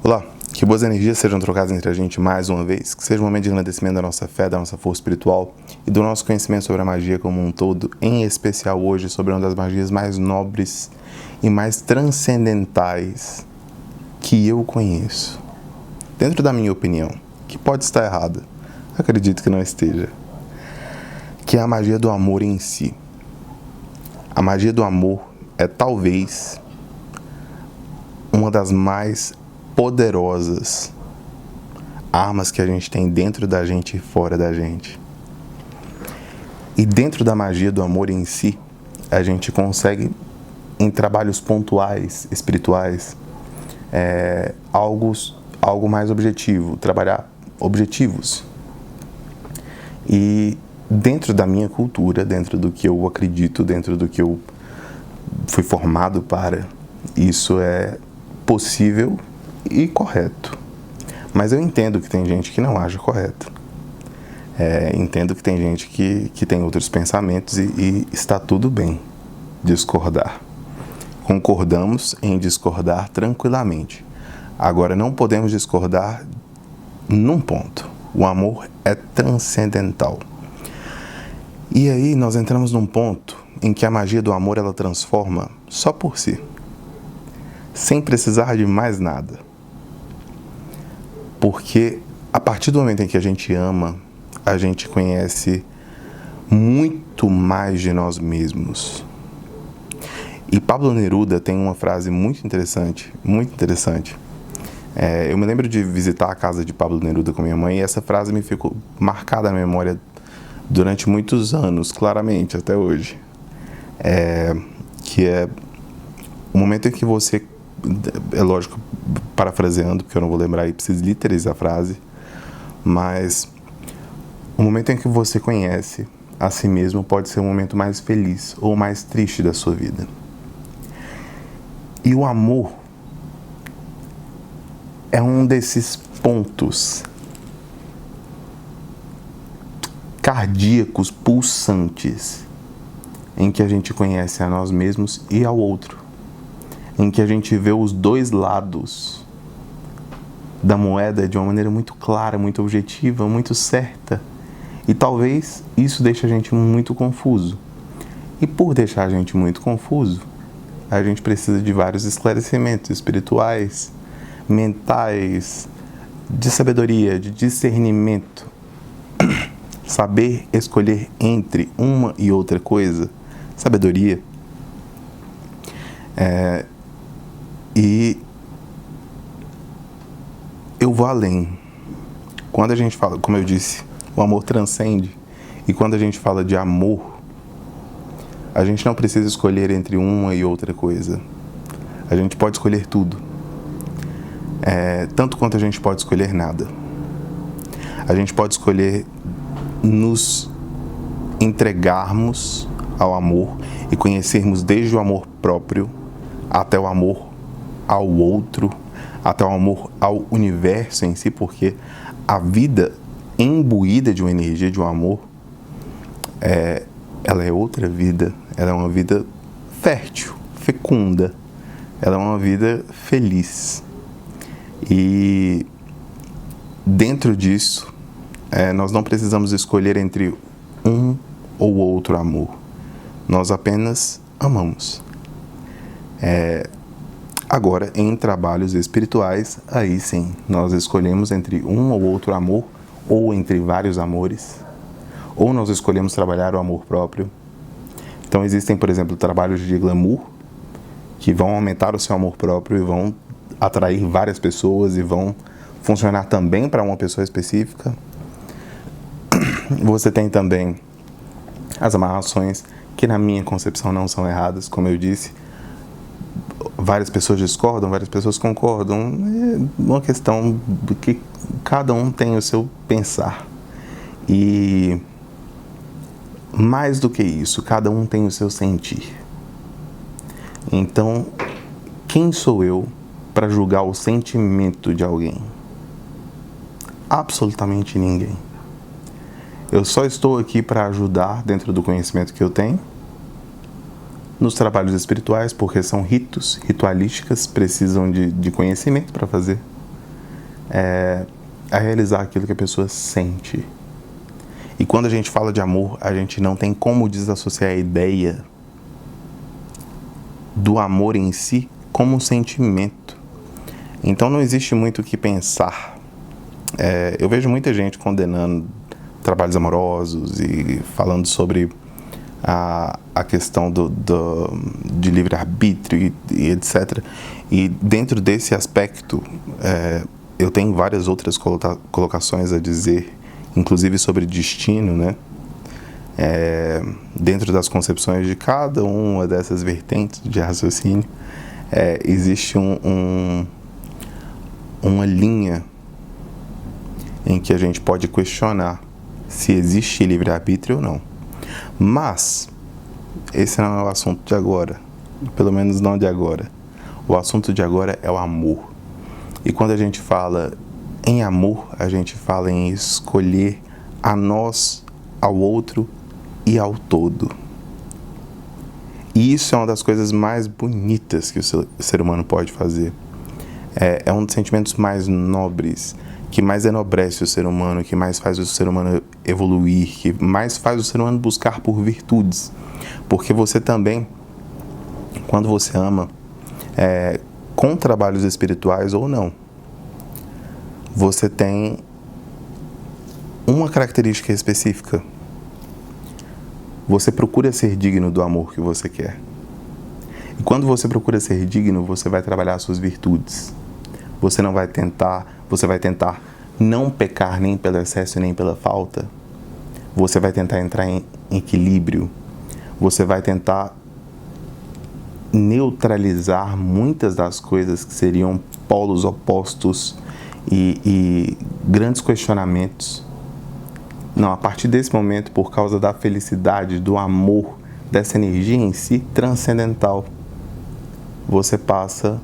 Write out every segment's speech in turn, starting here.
Olá, que boas energias sejam trocadas entre a gente mais uma vez, que seja um momento de engrandecimento da nossa fé, da nossa força espiritual e do nosso conhecimento sobre a magia como um todo, em especial hoje sobre uma das magias mais nobres e mais transcendentais que eu conheço. Dentro da minha opinião, que pode estar errada, acredito que não esteja, que é a magia do amor em si. A magia do amor é talvez uma das mais poderosas armas que a gente tem dentro da gente e fora da gente. E dentro da magia do amor em si, a gente consegue, em trabalhos pontuais, espirituais, algo mais objetivo, trabalhar objetivos. E dentro da minha cultura, dentro do que eu acredito, dentro do que eu fui formado para, isso é possível e correto. Mas eu entendo que tem gente que não acha correto. Entendo que tem gente que tem outros pensamentos e está tudo bem discordar. Concordamos em discordar tranquilamente. Agora, não podemos discordar num ponto. O amor é transcendental. E aí nós entramos num ponto em que a magia do amor ela transforma só por si, sem precisar de mais nada. Porque a partir do momento em que a gente ama, a gente conhece muito mais de nós mesmos. E Pablo Neruda tem uma frase muito interessante, muito interessante. Eu me lembro de visitar a casa de Pablo Neruda com minha mãe e essa frase me ficou marcada na memória durante muitos anos, claramente, até hoje. Que é o momento em que você, é lógico, parafraseando, porque eu não vou lembrar e preciso literalizar a frase, mas o momento em que você conhece a si mesmo pode ser o momento mais feliz ou mais triste da sua vida. E o amor é um desses pontos cardíacos, pulsantes, em que a gente conhece a nós mesmos e ao outro, em que a gente vê os dois lados da moeda de uma maneira muito clara, muito objetiva, muito certa. E talvez isso deixe a gente muito confuso. E por deixar a gente muito confuso, a gente precisa de vários esclarecimentos espirituais, mentais, de sabedoria, de discernimento. Saber escolher entre uma e outra coisa, sabedoria. E eu vou além. Quando a gente fala, como eu disse, o amor transcende. E quando a gente fala de amor, a gente não precisa escolher entre uma e outra coisa. A gente pode escolher tudo. Tanto quanto a gente pode escolher nada. A gente pode escolher nos entregarmos ao amor e conhecermos desde o amor próprio até o amor ao outro, até o amor ao universo em si, porque a vida imbuída de uma energia de um amor, ela é outra vida, ela é uma vida fértil, fecunda, ela é uma vida feliz. E dentro disso, nós não precisamos escolher entre um ou outro amor. Nós apenas amamos. Agora, em trabalhos espirituais, aí sim, nós escolhemos entre um ou outro amor, ou entre vários amores, ou nós escolhemos trabalhar o amor próprio. Então existem, por exemplo, trabalhos de glamour, que vão aumentar o seu amor próprio e vão atrair várias pessoas e vão funcionar também para uma pessoa específica. Você tem também as amarrações, que na minha concepção não são erradas, como eu disse. Várias pessoas discordam, várias pessoas concordam. É uma questão que cada um tem o seu pensar. E mais do que isso, cada um tem o seu sentir. Então, quem sou eu para julgar o sentimento de alguém? Absolutamente ninguém. Eu só estou aqui para ajudar dentro do conhecimento que eu tenho nos trabalhos espirituais, porque são ritos, ritualísticas, precisam de conhecimento para fazer. a realizar aquilo que a pessoa sente. E quando a gente fala de amor, a gente não tem como desassociar a ideia do amor em si como um sentimento. Então não existe muito o que pensar. Eu vejo muita gente condenando trabalhos amorosos e falando sobre a questão de livre-arbítrio e etc. E dentro desse aspecto, eu tenho várias outras colocações a dizer, inclusive sobre destino, né? Dentro das concepções de cada uma dessas vertentes de raciocínio, existe uma linha em que a gente pode questionar se existe livre-arbítrio ou não. Mas esse não é o assunto de agora, pelo menos não de agora. O assunto de agora é o amor. E quando a gente fala em amor, a gente fala em escolher a nós, ao outro e ao todo. E isso é uma das coisas mais bonitas que o ser humano pode fazer. É um dos sentimentos mais nobres, que mais enobrece o ser humano, que mais faz o ser humano evoluir, que mais faz o ser humano buscar por virtudes. Porque você também, quando você ama, com trabalhos espirituais ou não, você tem uma característica específica. Você procura ser digno do amor que você quer. E quando você procura ser digno, você vai trabalhar suas virtudes. Você vai tentar não pecar nem pelo excesso nem pela falta. Você vai tentar entrar em equilíbrio. Você vai tentar neutralizar muitas das coisas que seriam polos opostos e grandes questionamentos. Não, a partir desse momento, por causa da felicidade, do amor, dessa energia em si transcendental, você passa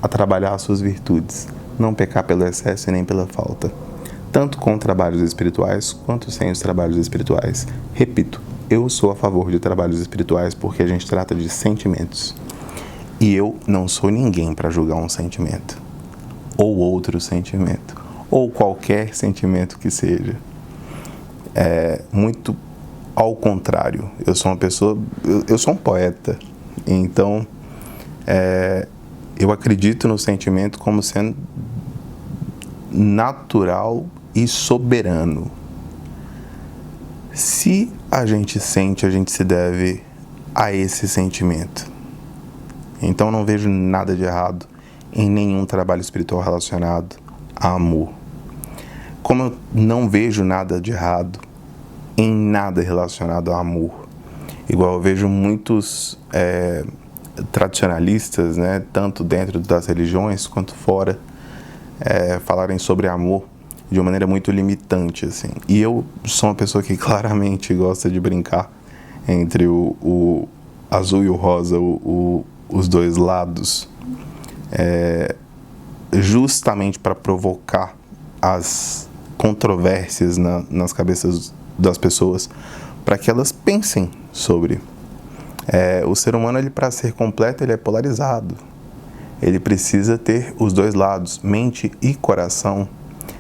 a trabalhar as suas virtudes, não pecar pelo excesso e nem pela falta, tanto com trabalhos espirituais quanto sem os trabalhos espirituais. Repito, eu sou a favor de trabalhos espirituais porque a gente trata de sentimentos. E eu não sou ninguém para julgar um sentimento, ou outro sentimento, ou qualquer sentimento que seja. Muito ao contrário, eu sou uma pessoa, eu sou um poeta, então eu acredito no sentimento como sendo natural e soberano. Se a gente sente, a gente se deve a esse sentimento. Então não vejo nada de errado em nenhum trabalho espiritual relacionado a amor. Como eu não vejo nada de errado em nada relacionado a amor. Igual eu vejo muitos tradicionalistas, né, tanto dentro das religiões quanto fora, falarem sobre amor de uma maneira muito limitante, assim. E eu sou uma pessoa que claramente gosta de brincar entre o azul e o rosa, os dois lados, justamente para provocar as controvérsias nas cabeças das pessoas, para que elas pensem sobre. O ser humano, para ser completo, ele é polarizado. Ele precisa ter os dois lados, mente e coração,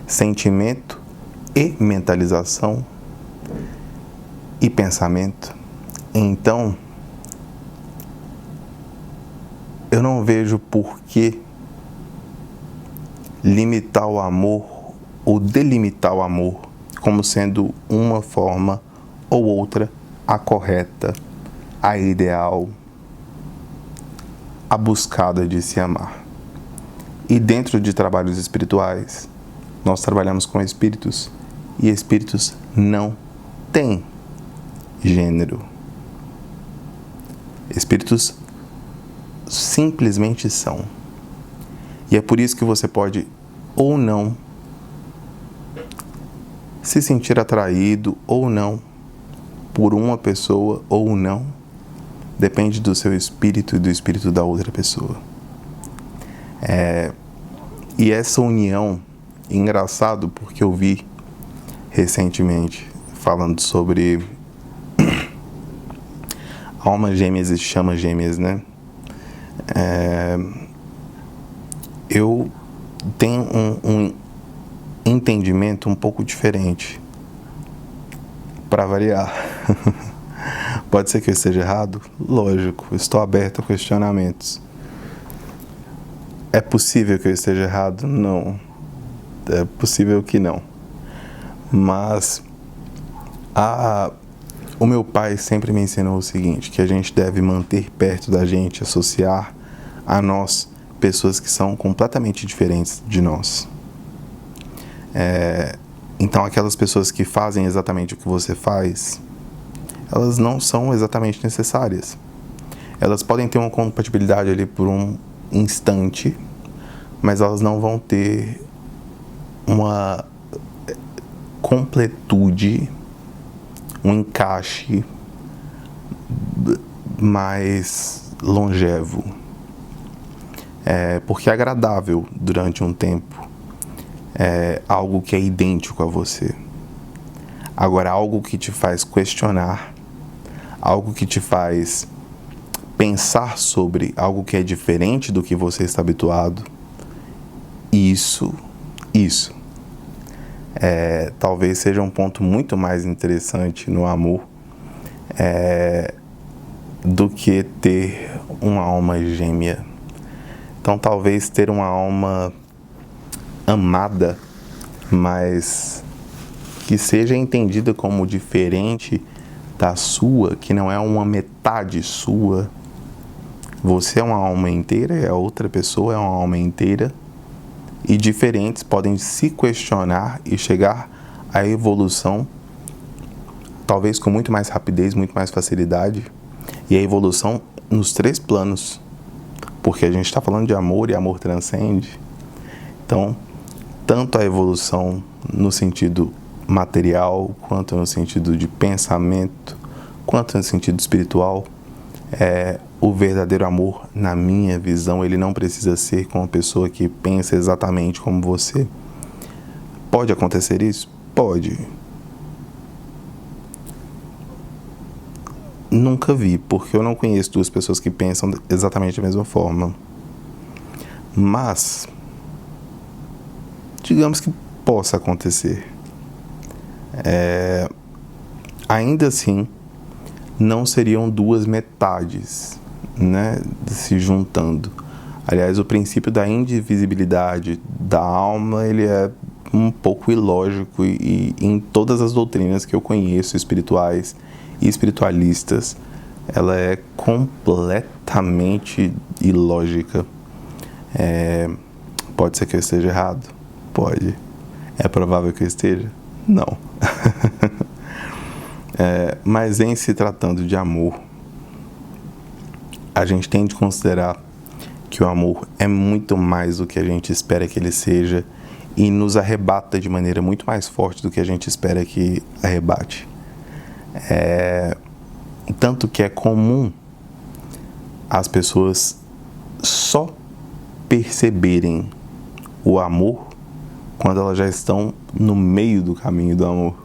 sentimento e mentalização e pensamento. Então, eu não vejo por que limitar o amor ou delimitar o amor como sendo uma forma ou outra a correta, a ideal, a buscada de se amar. E dentro de trabalhos espirituais, nós trabalhamos com espíritos, e espíritos não têm gênero. Espíritos simplesmente são. E é por isso que você pode ou não se sentir atraído ou não por uma pessoa ou não. Depende do seu espírito e do espírito da outra pessoa. E essa união, engraçado porque eu vi recentemente falando sobre almas gêmeas e chamas gêmeas, né? Eu tenho entendimento um pouco diferente, para variar. Pode ser que eu esteja errado? Lógico, estou aberto a questionamentos. É possível que eu esteja errado? Não. É possível que não. Mas o meu pai sempre me ensinou o seguinte, que a gente deve manter perto da gente, associar a nós pessoas que são completamente diferentes de nós. Então, aquelas pessoas que fazem exatamente o que você faz, elas não são exatamente necessárias. Elas podem ter uma compatibilidade ali por um instante, mas elas não vão ter uma completude, um encaixe mais longevo. Porque é agradável durante um tempo, algo que é idêntico a você. Agora, algo que te faz questionar, algo que te faz pensar sobre algo que é diferente do que você está habituado, isso talvez seja um ponto muito mais interessante no amor do que ter uma alma gêmea. Então, talvez ter uma alma amada, mas que seja entendida como diferente da sua, que não é uma metade sua. Você é uma alma inteira e a outra pessoa é uma alma inteira, e diferentes podem se questionar e chegar à evolução, talvez com muito mais rapidez, muito mais facilidade, e a evolução nos 3 planos, porque a gente está falando de amor e amor transcende. Então, tanto a evolução no sentido material, quanto no sentido de pensamento, quanto no sentido espiritual, o verdadeiro amor, na minha visão, ele não precisa ser com uma pessoa que pensa exatamente como você. Pode acontecer isso? Pode. Nunca vi, porque eu não conheço 2 pessoas que pensam exatamente da mesma forma. Mas, digamos que possa acontecer. Ainda assim, não seriam 2 metades, né, se juntando. Aliás, o princípio da indivisibilidade da alma, ele é um pouco ilógico e em todas as doutrinas que eu conheço, espirituais e espiritualistas, ela é completamente ilógica. Pode ser que eu esteja errado? Pode. É provável que eu esteja? Não. Mas em se tratando de amor, a gente tem de considerar que o amor é muito mais do que a gente espera que ele seja e nos arrebata de maneira muito mais forte do que a gente espera que arrebate. Tanto que é comum as pessoas só perceberem o amor quando elas já estão no meio do caminho do amor.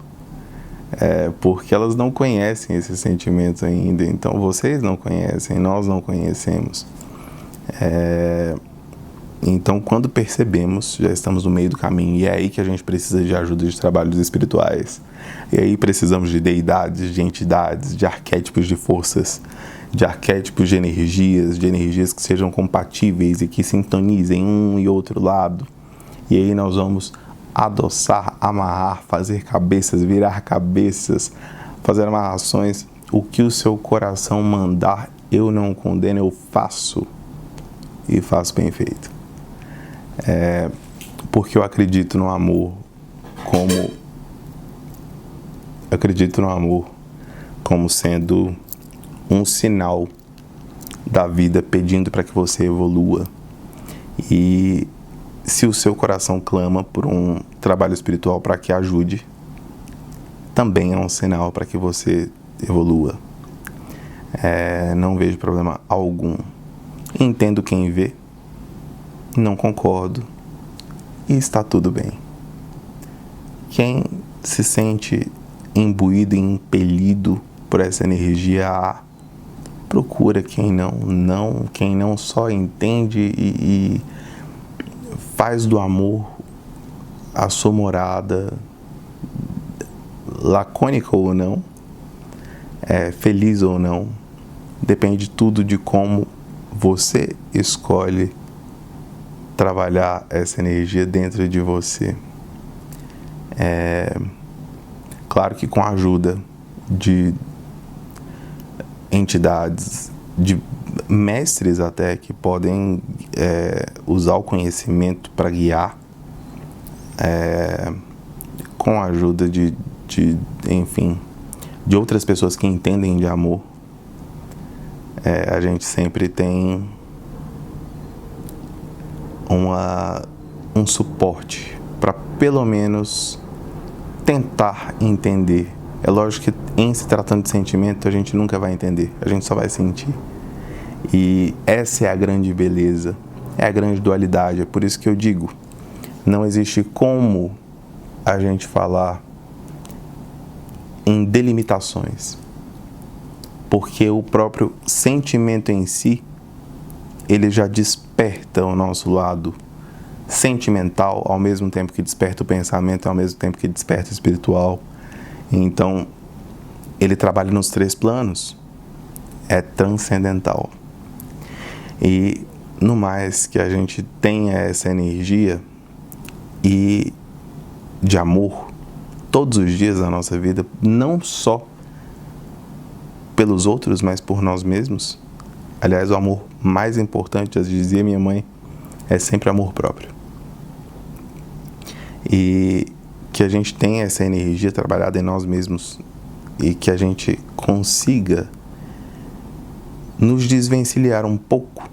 Porque elas não conhecem esse sentimento ainda. Então, vocês não conhecem, nós não conhecemos. Então, quando percebemos, já estamos no meio do caminho. E é aí que a gente precisa de ajuda de trabalhos espirituais. E aí precisamos de deidades, de entidades, de arquétipos de forças, de arquétipos de energias que sejam compatíveis e que sintonizem um e outro lado. E aí nós vamos adoçar, amarrar, fazer cabeças, virar cabeças, fazer amarrações. O que o seu coração mandar, eu não condeno, eu faço. E faço bem feito. Porque eu acredito no amor como sendo um sinal da vida pedindo para que você evolua. E se o seu coração clama por um trabalho espiritual para que ajude, também é um sinal para que você evolua. Não vejo problema algum. Entendo quem vê, não concordo, e está tudo bem. Quem se sente imbuído e impelido por essa energia, procura. Quem não só entende e faz do amor a sua morada, lacônica ou não, feliz ou não, depende tudo de como você escolhe trabalhar essa energia dentro de você. Claro que com a ajuda de entidades, de mestres até, que podem usar o conhecimento para guiar, com a ajuda enfim, de outras pessoas que entendem de amor, a gente sempre tem um suporte para pelo menos tentar entender. É lógico que em se tratando de sentimento a gente nunca vai entender, a gente só vai sentir. E essa é a grande beleza, é a grande dualidade. É por isso que eu digo, não existe como a gente falar em delimitações, porque o próprio sentimento em si, ele já desperta o nosso lado sentimental, ao mesmo tempo que desperta o pensamento, ao mesmo tempo que desperta o espiritual. Então, ele trabalha nos 3 planos, é transcendental. E, no mais, que a gente tenha essa energia e de amor todos os dias da nossa vida, não só pelos outros, mas por nós mesmos. Aliás, o amor mais importante, as dizia minha mãe, é sempre amor próprio. E que a gente tenha essa energia trabalhada em nós mesmos e que a gente consiga nos desvencilhar um pouco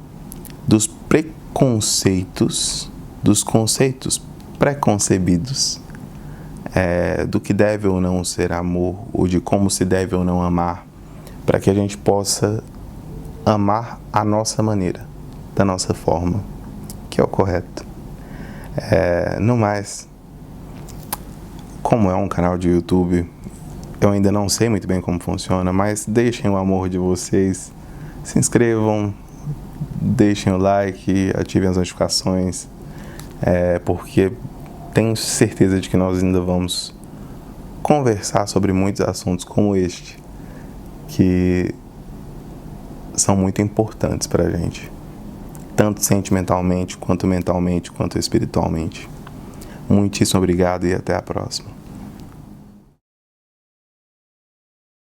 dos preconceitos, dos conceitos preconcebidos, do que deve ou não ser amor, ou de como se deve ou não amar, para que a gente possa amar a nossa maneira, da nossa forma, que é o correto. No mais, como é um canal de YouTube, eu ainda não sei muito bem como funciona, mas deixem o amor de vocês, se inscrevam, deixem o like, ativem as notificações, porque tenho certeza de que nós ainda vamos conversar sobre muitos assuntos como este, que são muito importantes para a gente, tanto sentimentalmente, quanto mentalmente, quanto espiritualmente. Muitíssimo obrigado e até a próxima.